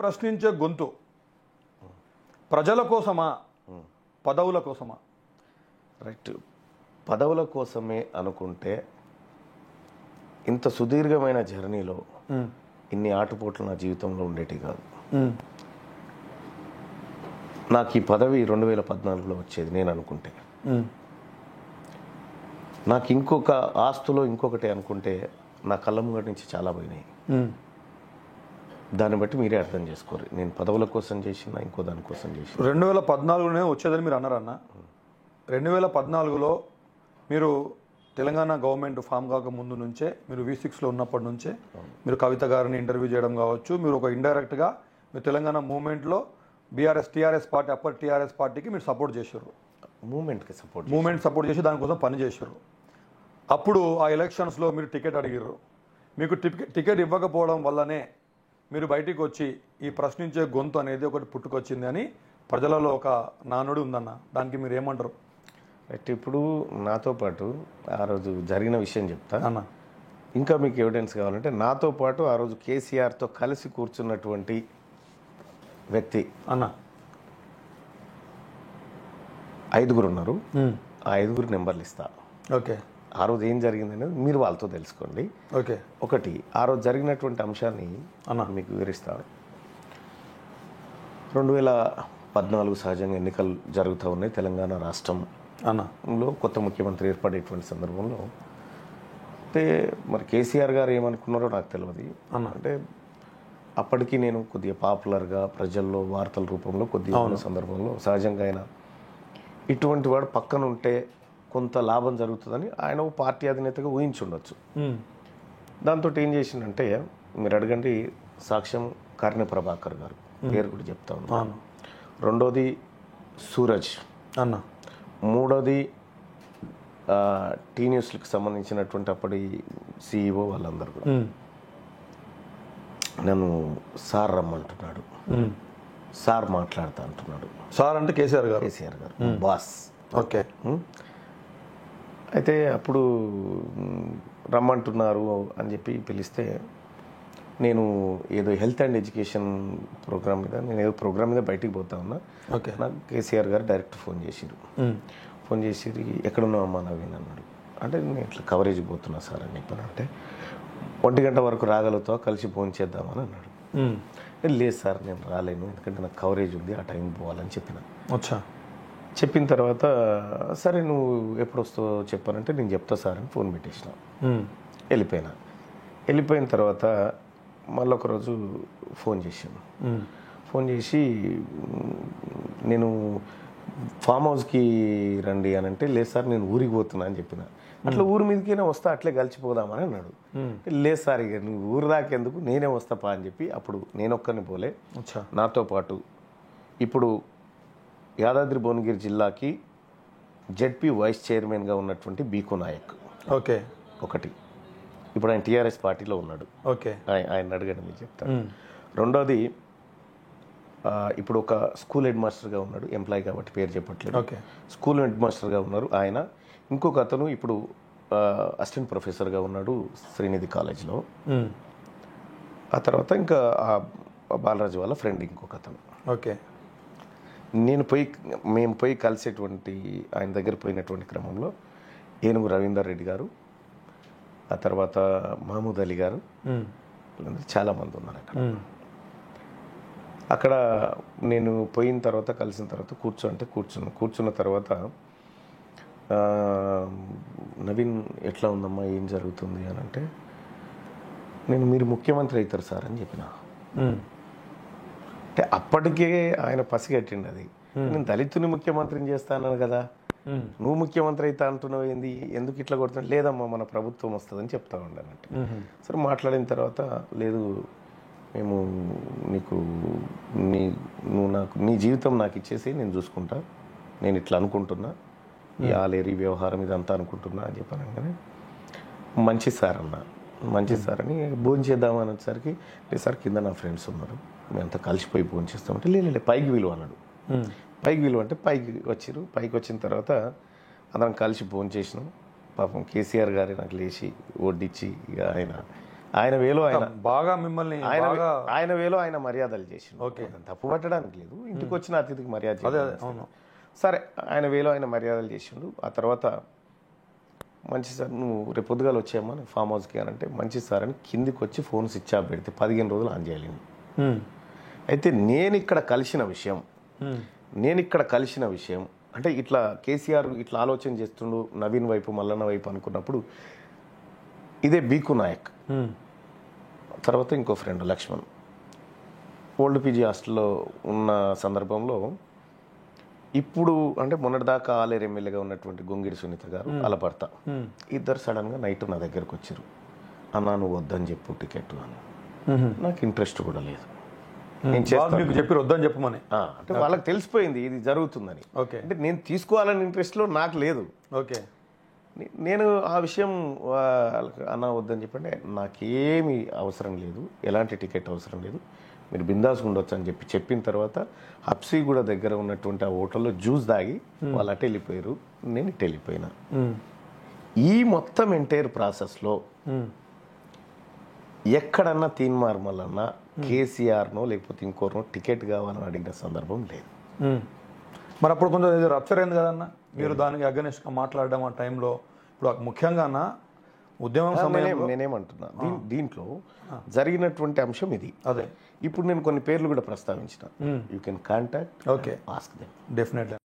ప్రశ్నించే గొంతు ప్రజల కోసమా పదవుల కోసమా? రైట్, పదవుల కోసమే అనుకుంటే ఇంత సుదీర్ఘమైన జర్నీలో ఇన్ని ఆటుపోట్లు నా జీవితంలో ఉండేటి కాదు. నాకు ఈ పదవి 2014లో వచ్చేది నేను అనుకుంటే. నాకు ఇంకొక ఆస్తులో ఇంకొకటి అనుకుంటే నా కళ్ళ ముంగటి నుంచి చాలా పోయినాయి. దాన్ని బట్టి మీరే అర్థం చేసుకోరు నేను పదవుల కోసం చేసిన ఇంకో దానికోసం చేసిన. 2014లోనే వచ్చేదని మీరు అన్నారన్న. 2014లో మీరు తెలంగాణ గవర్నమెంట్ ఫామ్ కాక ముందు నుంచే, మీరు V6లో ఉన్నప్పటి నుంచే మీరు కవిత గారిని ఇంటర్వ్యూ చేయడం కావచ్చు, మీరు ఒక ఇండైరెక్ట్గా మీరు తెలంగాణ మూవ్మెంట్లో టీఆర్ఎస్ పార్టీ, అప్పటి టీఆర్ఎస్ పార్టీకి మీరు సపోర్ట్ చేశారు. మూవ్మెంట్ సపోర్ట్ చేసి దానికోసం పని చేశారు. అప్పుడు ఆ ఎలక్షన్స్లో మీరు టికెట్ అడిగారు. మీకు టికెట్ ఇవ్వకపోవడం వల్లనే మీరు బయటికి వచ్చి ఈ ప్రశ్నించే గొంతు అనేది ఒకటి పుట్టుకొచ్చింది అని ప్రజలలో ఒక నానుడి ఉందన్న. దానికి మీరు ఏమంటారు? అయితే ఇప్పుడు నాతో పాటు ఆ రోజు జరిగిన విషయం చెప్తా అన్న. ఇంకా మీకు ఎవిడెన్స్ కావాలంటే నాతో పాటు ఆ రోజు కేసీఆర్తో కలిసి కూర్చున్నటువంటి వ్యక్తి అన్న 5 ఉన్నారు. ఆ 5 నెంబర్లు ఇస్తా. ఓకే. ఆ రోజు ఏం జరిగిందనేది మీరు వాళ్ళతో తెలుసుకోండి. ఓకే. ఒకటి, ఆ రోజు జరిగినటువంటి అంశాన్ని మీకు వివరిస్తాను. 2014 సహజంగా ఎన్నికలు జరుగుతూ ఉన్నాయి తెలంగాణ రాష్ట్రంలో. కొత్త ముఖ్యమంత్రి ఏర్పడేటువంటి సందర్భంలో అంటే మరి కేసీఆర్ గారు ఏమనుకున్నారో నాకు తెలియదు. అంటే అప్పటికి నేను కొద్దిగా పాపులర్గా ప్రజల్లో వార్తల రూపంలో కొద్దిగా ఉన్న సందర్భంలో సహజంగా ఆయన ఇటువంటి వాడు పక్కన ఉంటే కొంత లాభం జరుగుతుందని ఆయన పార్టీ అధినేతగా ఊహించుండొచ్చు. దాంతో ఏం చేసిందంటే మీరు అడగండి, సాక్ష్యం కర్ణె ప్రభాకర్ గారు పేరు కూడా చెప్తా ఉన్నాను. రెండోది సూరజ్ అన్న. మూడోది టీ న్యూస్కి సంబంధించినటువంటి అప్పటి CEO వాళ్ళందరూ కూడా నన్ను సార్ రమ్మంటున్నాడు, సార్ మాట్లాడుతా అంటున్నాడు. సార్ అంటే కేసీఆర్ గారు బాస్. ఓకే. అయితే అప్పుడు రమ్మంటున్నారు అని చెప్పి పిలిస్తే నేను ఏదో హెల్త్ అండ్ ఎడ్యుకేషన్ ప్రోగ్రామ్ మీద బయటికి పోతా ఉన్నా. ఓకే. నాకు కేసీఆర్ గారు డైరెక్ట్ ఫోన్ చేసి ఎక్కడున్నావు అమ్మా నవీన్ అన్నాడు. అంటే నేను ఇట్లా కవరేజ్కి పోతున్నా సార్ అని చెప్పాను. అంటే 1 గంట వరకు రాగలుగుతావా, కలిసి ఫోన్ చేద్దామని అన్నాడు. లేదు సార్ నేను రాలేను, ఎందుకంటే నాకు కవరేజ్ ఉంది, ఆ టైం పోవాలని చెప్పిన తర్వాత సరే నువ్వు ఎప్పుడు వస్తావో చెప్పానంటే నేను చెప్తా సార్ అని ఫోన్ పెట్టేసిన. వెళ్ళిపోయిన తర్వాత మళ్ళీ ఒకరోజు ఫోన్ చేసి నేను ఫామ్ హౌస్కి రండి అని అంటే లేదు సార్ నేను ఊరికి పోతున్నా అని చెప్పిన. అట్లా ఊరి మీదకైనా వస్తా, అట్లే కలిసిపోదామని అన్నాడు. లేదు సార్ ఇక నువ్వు ఊరు దాకేందుకు, నేనే వస్తాపా అని చెప్పి అప్పుడు నేను ఒక్కరిని పోలే, నాతో పాటు ఇప్పుడు యాదాద్రి భువనగిరి జిల్లాకి జెడ్పీ వైస్ చైర్మన్గా ఉన్నటువంటి బీకు నాయక్. ఓకే. ఒకటి, ఇప్పుడు ఆయన టీఆర్ఎస్ పార్టీలో ఉన్నాడు. ఓకే. ఆయన అడగండి మీరు చెప్తాను. రెండోది, ఇప్పుడు ఒక స్కూల్ హెడ్ మాస్టర్గా ఉన్నాడు, ఎంప్లాయీ కాబట్టి పేరు చెప్పట్లేదు. ఓకే. స్కూల్ హెడ్ మాస్టర్గా ఉన్నారు ఆయన. ఇంకొక అతను ఇప్పుడు అసిస్టెంట్ ప్రొఫెసర్గా ఉన్నాడు శ్రీనిధి కాలేజ్లో. ఆ తర్వాత ఇంకా బాలరాజు వాళ్ళ ఫ్రెండ్ ఇంకొక అతను. ఓకే. మేము పోయి కలిసేటువంటి ఆయన దగ్గర పోయినటువంటి క్రమంలో ఏనుగు రవీందర్ రెడ్డి గారు, ఆ తర్వాత మహమూద్ అలీ గారు, చాలామంది ఉన్నారు అక్కడ. నేను పోయిన తర్వాత కలిసిన తర్వాత కూర్చున్న తర్వాత నవీన్ ఎట్లా ఉందమ్మా, ఏం జరుగుతుంది అని అంటే మీరు ముఖ్యమంత్రి అవుతారు సార్ అని చెప్పిన. అంటే అప్పటికే ఆయన పసిగట్టిండి అది. నేను దళితుని ముఖ్యమంత్రిని చేస్తాను కదా, నువ్వు ముఖ్యమంత్రి అయితే అంటున్నావు ఏంది, ఎందుకు ఇట్లా కొడుతున్నావు? లేదమ్మా మన ప్రభుత్వం వస్తుందని చెప్తా ఉండాలంటే. సరే మాట్లాడిన తర్వాత లేదు మేము నీ జీవితం నాకు ఇచ్చేసి నేను చూసుకుంటా, నేను ఇట్లా అనుకుంటున్నా, ఈ ఆలేరి వ్యవహారం ఇదంతా అనుకుంటున్నా అని చెప్పాను. కానీ మంచి సార్ అని భోజనం చేద్దామని వచ్చేసరికి లేదు సార్ కింద నా ఫ్రెండ్స్ ఉన్నారు, మేమంతా కలిసిపోయి భోజనం చేస్తామంటే లేదు పైకి విలువ అన్నాడు. పైకి విలువ అంటే పైకి వచ్చిన తర్వాత అందరం కలిసి భోజనం చేసినాం. పాపం కేసీఆర్ గారే నాకు లేచి వడ్డిచ్చి ఇక ఆయన ఆయన వేలో ఆయన బాగా మిమ్మల్ని బాగా ఆయన వేలో ఆయన మర్యాదలు చేసిండు. ఓకే. తప్పు పట్టడానికి లేదు, ఇంటికి వచ్చిన అతిథికి మర్యాద అదే చేయాలి. అవును. సరే, ఆయన వేలో ఆయన మర్యాదలు చేసిండు. ఆ తర్వాత మంచి సార్ నువ్వు రేపు పొద్దుగాలు వచ్చాయమ్మా ఫామ్ హౌస్కి అని అంటే, మంచి సార్ అని కిందికి వచ్చి ఫోన్ స్విచ్ ఆఫ్ పెడితే 15 రోజులు ఆన్ చేయాలి. అయితే నేను ఇక్కడ కలిసిన విషయం అంటే ఇట్లా కేసీఆర్ ఇట్లా ఆలోచన చేస్తుండు, నవీన్ వైపు మల్లన్న వైపు అనుకున్నప్పుడు ఇదే బీకు నాయక్, తర్వాత ఇంకో ఫ్రెండ్ లక్ష్మణ్ ఓల్డ్ పీజీ హాస్టల్లో ఉన్న సందర్భంలో, ఇప్పుడు అంటే మొన్నటిదాకా ఆలేరు ఎమ్మెల్యేగా ఉన్నటువంటి గొంగిడి సునీత గారు వాళ్ళ భర్త ఇద్దరు సడన్గా నైట్ నా దగ్గరకు వచ్చారు. అన్నా నువ్వు వద్దని చెప్పు టికెట్ అని. నాకు ఇంట్రెస్ట్ కూడా లేదు, నేను మీకు చెప్పి వద్దని చెప్పమని. అంటే వాళ్ళకి తెలిసిపోయింది ఇది జరుగుతుందని. ఓకే. అంటే నేను తీసుకోవాలని ఇంట్రెస్ట్లో నాకు లేదు. ఓకే. నేను ఆ విషయం అన్న వద్దని చెప్పండి, నాకేమీ అవసరం లేదు, ఎలాంటి టికెట్ అవసరం లేదు, మీరు బిందాస్ ఉండొచ్చు అని చెప్పిన తర్వాత హబ్సీగూడ దగ్గర ఉన్నటువంటి ఆ హోటల్లో జ్యూస్ దాగి వాళ్ళు అటు వెళ్ళిపోయారు, నేను ఇటు వెళ్ళిపోయినా. ఈ మొత్తం ఎంటైర్ ప్రాసెస్లో ఎక్కడన్నా తీన్మార్మలన్నా కేసీఆర్నో లేకపోతే ఇంకోనో టికెట్ కావాలని అడిగిన సందర్భం లేదు. మరి అప్పుడు కొంచెం ఇది రప్చర్ అయింది కదన్న, మీరు దానికి అగెనిస్ట్గా మాట్లాడడం ఆ టైంలో. ఇప్పుడు ముఖ్యంగా అన్న ఉద్యమం సమయంలో నేనేమంటున్నా, దీంట్లో జరిగినటువంటి అంశం ఇది. అదే ఇప్పుడు నేను కొన్ని పేర్లు కూడా ప్రస్తావించిన, you can contact, okay, ask them definitely.